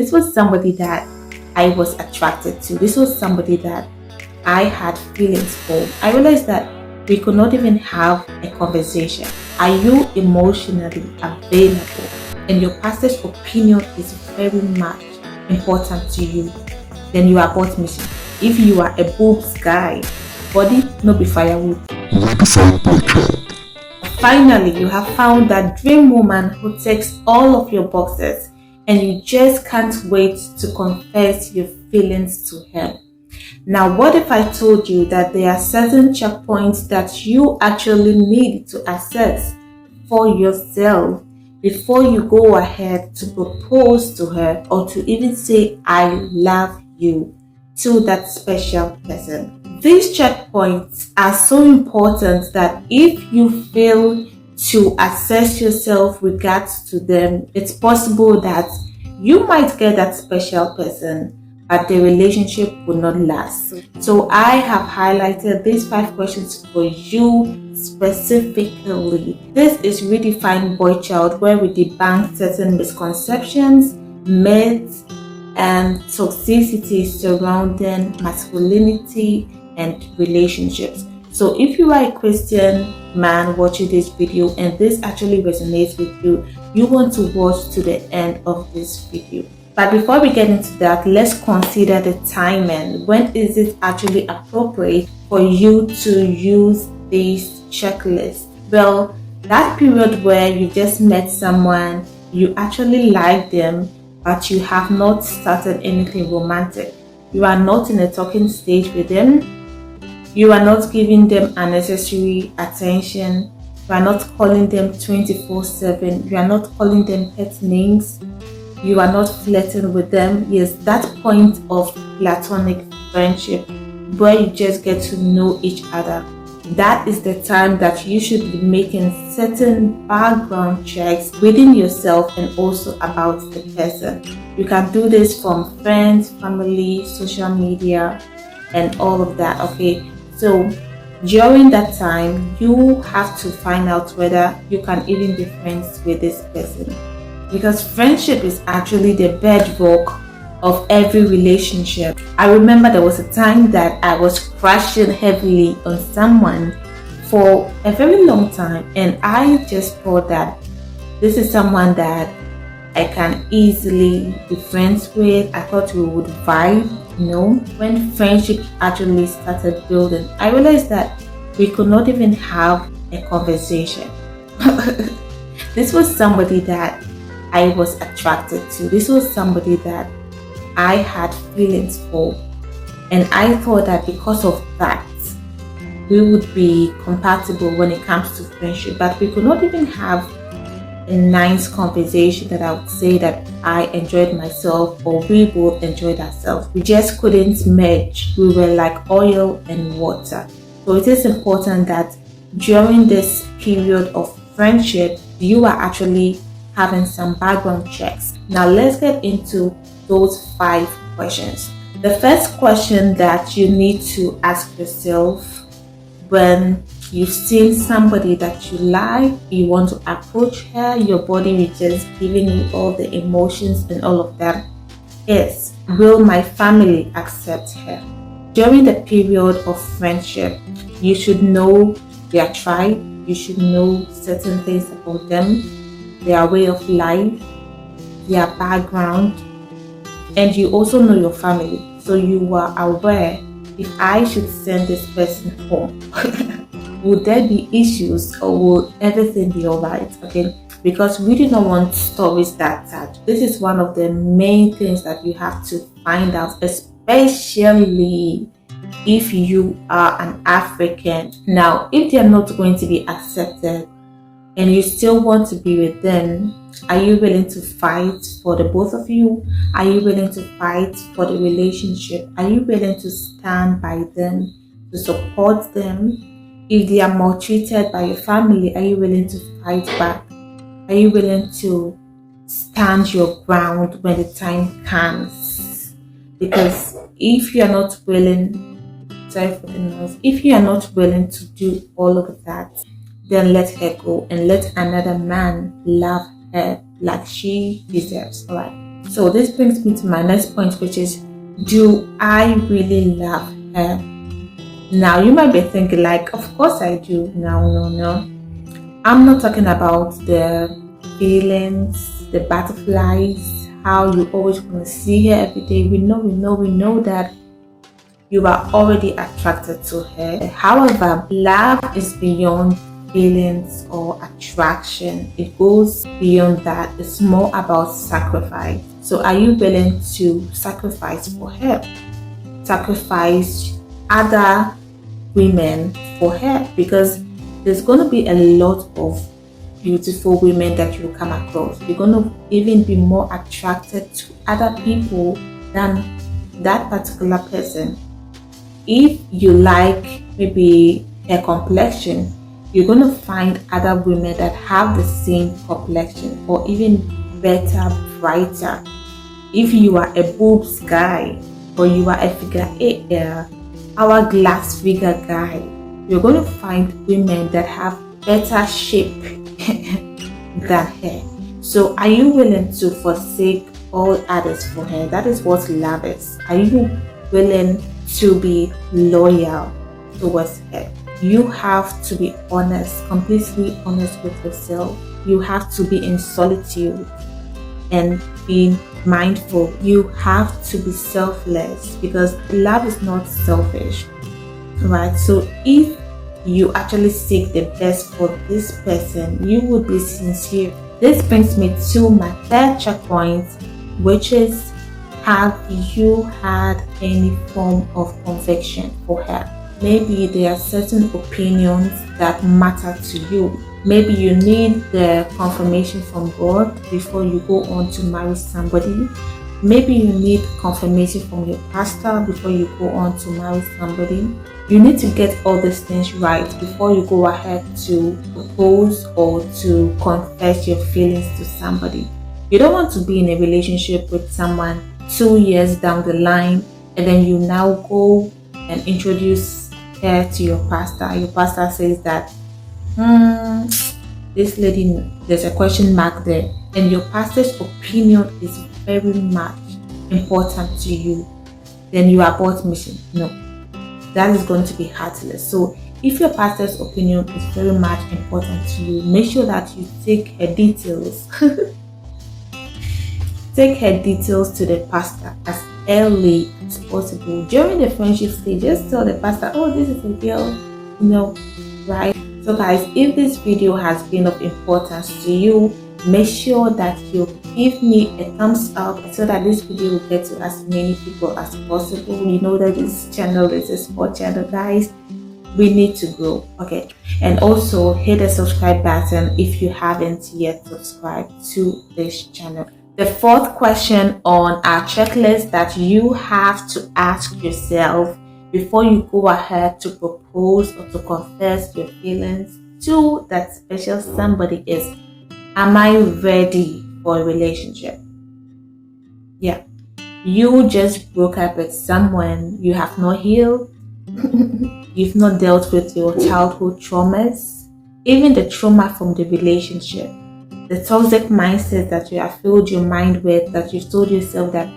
This was somebody that I was attracted to. This was somebody that I had feelings for. I realized that we could not even have a conversation. Are you emotionally available? And your pastor's opinion is very much important to you. Then you are both missing. If you are a boobs guy, body no be firewood. Finally, you have found that dream woman who ticks all of your boxes, and you just can't wait to confess your feelings to her. Now, what if I told you that there are certain checkpoints that you actually need to assess for yourself before you go ahead to propose to her or to even say, I love you to that special person? These checkpoints are so important that if you fail to assess yourself regards to them, it's possible that you might get that special person, but the relationship will not last. So I have highlighted these 5 questions for you specifically. This is Redefine Boy Child, where we debunk certain misconceptions, myths, and toxicity surrounding masculinity and relationships. So if you are a Christian man watching this video and this actually resonates with you, you want to watch to the end of this video. But before we get into that, let's consider the timing. When is it actually appropriate for you to use this checklist? Well, that period where you just met someone, you actually like them, but you have not started anything romantic. You are not in a talking stage with them. You are not giving them unnecessary attention. You are not calling them 24/7. You are not calling them pet names. You are not flirting with them. Yes, that point of platonic friendship where you just get to know each other. That is the time that you should be making certain background checks within yourself and also about the person. You can do this from friends, family, social media, and all of that, okay? So during that time, you have to find out whether you can even be friends with this person, because friendship is actually the bedrock of every relationship. I remember there was a time that I was crashing heavily on someone for a very long time, and I just thought that this is someone that I can easily be friends with. I thought we would vibe, When friendship actually started building, I realized that we could not even have a conversation. This was somebody that I was attracted to. This was somebody that I had feelings for, and I thought that because of that we would be compatible when it comes to friendship, but we could not even have a nice conversation that I would say that I enjoyed myself or we both enjoyed ourselves. We just couldn't merge. We were like oil and water. So it is important that during this period of friendship, you are actually having some background checks. Now let's get into those 5 questions. The first question that you need to ask yourself when you've seen somebody that you like, you want to approach her, your body is just giving you all the emotions and all of that, is, will my family accept her? During the period of friendship, you should know their tribe, you should know certain things about them, their way of life, their background, and you also know your family. So you are aware, if I should send this person home, would there be issues or will everything be alright? Okay, because we do not want stories that sad. This is one of the main things that you have to find out, especially if you are an African. Now, if they are not going to be accepted and you still want to be with them, are you willing to fight for the both of you? Are you willing to fight for the relationship? Are you willing to stand by them, to support them? If they are maltreated by your family, are you willing to fight back? Are you willing to stand your ground when the time comes? Because if you are not willing, if you are not willing to do all of that, then let her go and let another man love her like she deserves. Alright. So this brings me to my next point, which is, do I really love her? Now you might be thinking like, of course I do. No. I'm not talking about the feelings, the butterflies, how you always want to see her every day. We know that you are already attracted to her. However, love is beyond feelings or attraction. It goes beyond that. It's more about sacrifice. So are you willing to sacrifice for her? Sacrifice other women for her? Because there's going to be a lot of beautiful women that you come across. You're going to even be more attracted to other people than that particular person. If you like maybe a complexion, you're going to find other women that have the same complexion or even better, brighter. If you are a boobs guy or you are a figure 8 hourglass figure guy, you're going to find women that have better shape than her. So are you willing to forsake all others for her? That is what love is. Are you willing to be loyal towards her? You have to be honest, completely honest with yourself. You have to be in solitude and be mindful. You have to be selfless, because love is not selfish, right? So if you actually seek the best for this person, you would be sincere. This brings me to my third checkpoint, which is, have you had any form of conviction for her? Maybe there are certain opinions that matter to you. Maybe you need the confirmation from God before you go on to marry somebody. Maybe you need confirmation from your pastor before you go on to marry somebody. You need to get all these things right before you go ahead to propose or to confess your feelings to somebody. You don't want to be in a relationship with someone 2 years down the line and then you now go and introduce her to your pastor. Your pastor says that this lady, there's a question mark there, and your pastor's opinion is very much important to you. Then you are both missing. No, that is going to be heartless. So if your pastor's opinion is very much important to you, make sure that you take her details take her details to the pastor as early as possible. During the friendship stage, just tell the pastor, oh, this is a girl, right? So guys, if this video has been of importance to you, make sure that you give me a thumbs up so that this video will get to as many people as possible. You know that this channel is a sport channel, guys. We need to grow, okay? And also hit the subscribe button if you haven't yet subscribed to this channel. The fourth question on our checklist that you have to ask yourself before you go ahead to propose or to confess your feelings to that special somebody is, am I ready for a relationship? Yeah, you just broke up with someone, you have not healed, you've not dealt with your childhood traumas, even the trauma from the relationship, the toxic mindset that you have filled your mind with, that you've told yourself that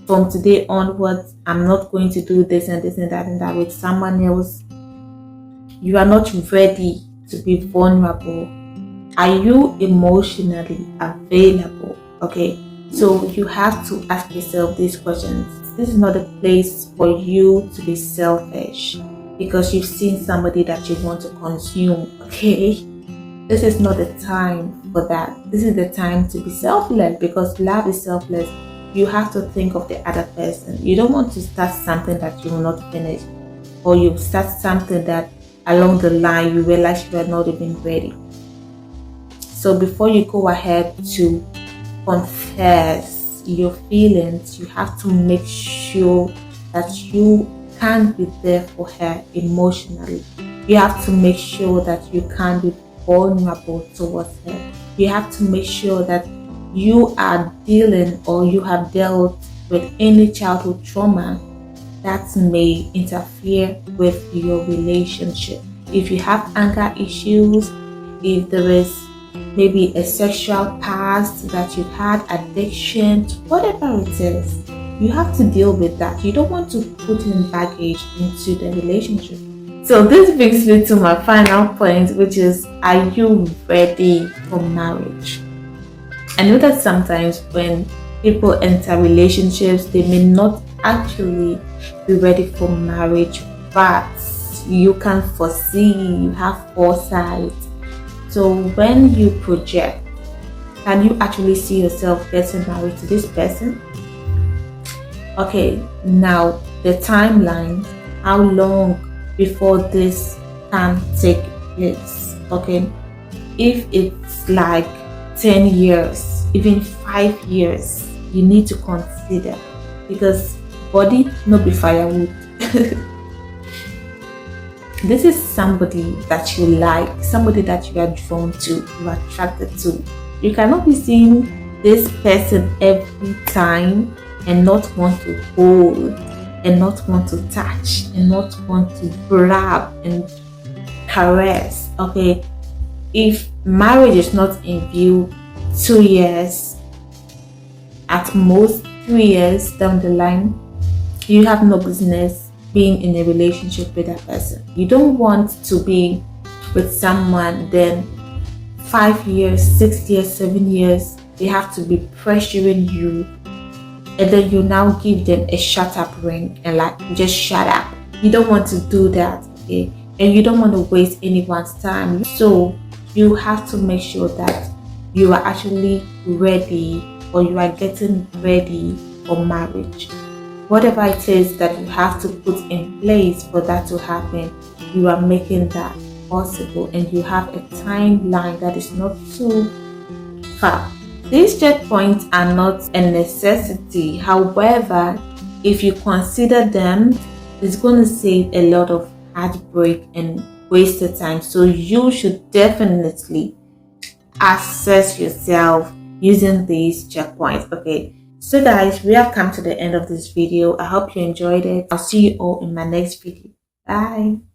from today onwards, I'm not going to do this and this and that with someone else. You are not ready to be vulnerable. Are you emotionally available? Okay, so you have to ask yourself these questions. This is not a place for you to be selfish because you've seen somebody that you want to consume. Okay, this is not the time for that. This is the time to be selfless, because love is selfless. You have to think of the other person. You don't want to start something that you will not finish, or you start something that along the line you realize you are not even ready. So before you go ahead to confess your feelings, you have to make sure that you can be there for her emotionally. You have to make sure that you can be vulnerable towards her. You have to make sure that you are dealing or you have dealt with any childhood trauma that may interfere with your relationship. If you have anger issues, if there is maybe a sexual past that you've had, addiction, whatever it is. You have to deal with that. You don't want to put in baggage into the relationship. So this brings me to my final point, which is, are you ready for marriage? I know that sometimes when people enter relationships, they may not actually be ready for marriage, but you can foresee, you have foresight. So when you project, can you actually see yourself getting married to this person? Okay, now the timeline, how long before this can take place? Okay, if it's like 10 years, even 5 years, you need to consider, because body no be firewood. This is somebody that you like, somebody that you are drawn to, you are attracted to. You cannot be seeing this person every time and not want to hold, and not want to touch, and not want to grab and caress. Okay, if marriage is not in view 2 years, at most 3 years down the line, you have no business being in a relationship with that person. You don't want to be with someone, then 5 years, 6 years, 7 years, they have to be pressuring you, and then you now give them a shut up ring and like, just shut up. You don't want to do that, okay? And you don't want to waste anyone's time. So you have to make sure that you are actually ready, or you are getting ready for marriage. Whatever it is that you have to put in place for that to happen, you are making that possible, and you have a timeline that is not too far. These checkpoints are not a necessity. However, if you consider them, it's going to save a lot of heartbreak and wasted time. So you should definitely assess yourself using these checkpoints. Okay, so guys, we have come to the end of this video. I hope you enjoyed it. I'll see you all in my next video. Bye.